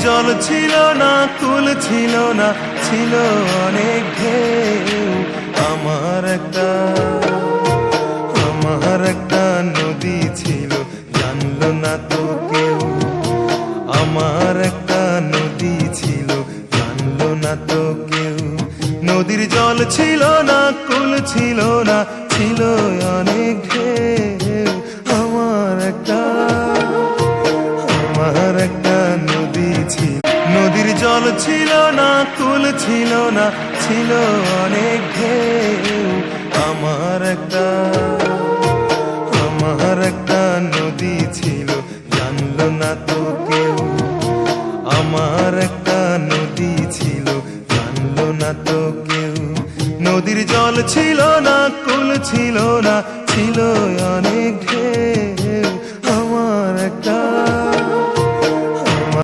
জল ছিল না, কুল ছিল না, ছিল অনেক ঢেউ। আমার একটা নদী ছিল, জানলো না তো কেউ। আমার একটা নদী ছিল, জানলো না তো কেউ। নদীর জল ছিল না, কুল ছিল না, ছিল অনেক ঢেউ। আমার একটা নদী ছিল, নদীর জল ছিল না, কুল ছিল না, ছিল অনেক ঢেউ। আমার একটা নদী ছিল, জানলো না তো কেউ। আমার একটা নদী ছিল, জানলো না তো কেউ। নদীর জল ছিল না, কুল ছিল না, ছিল অনেক ঢেউ।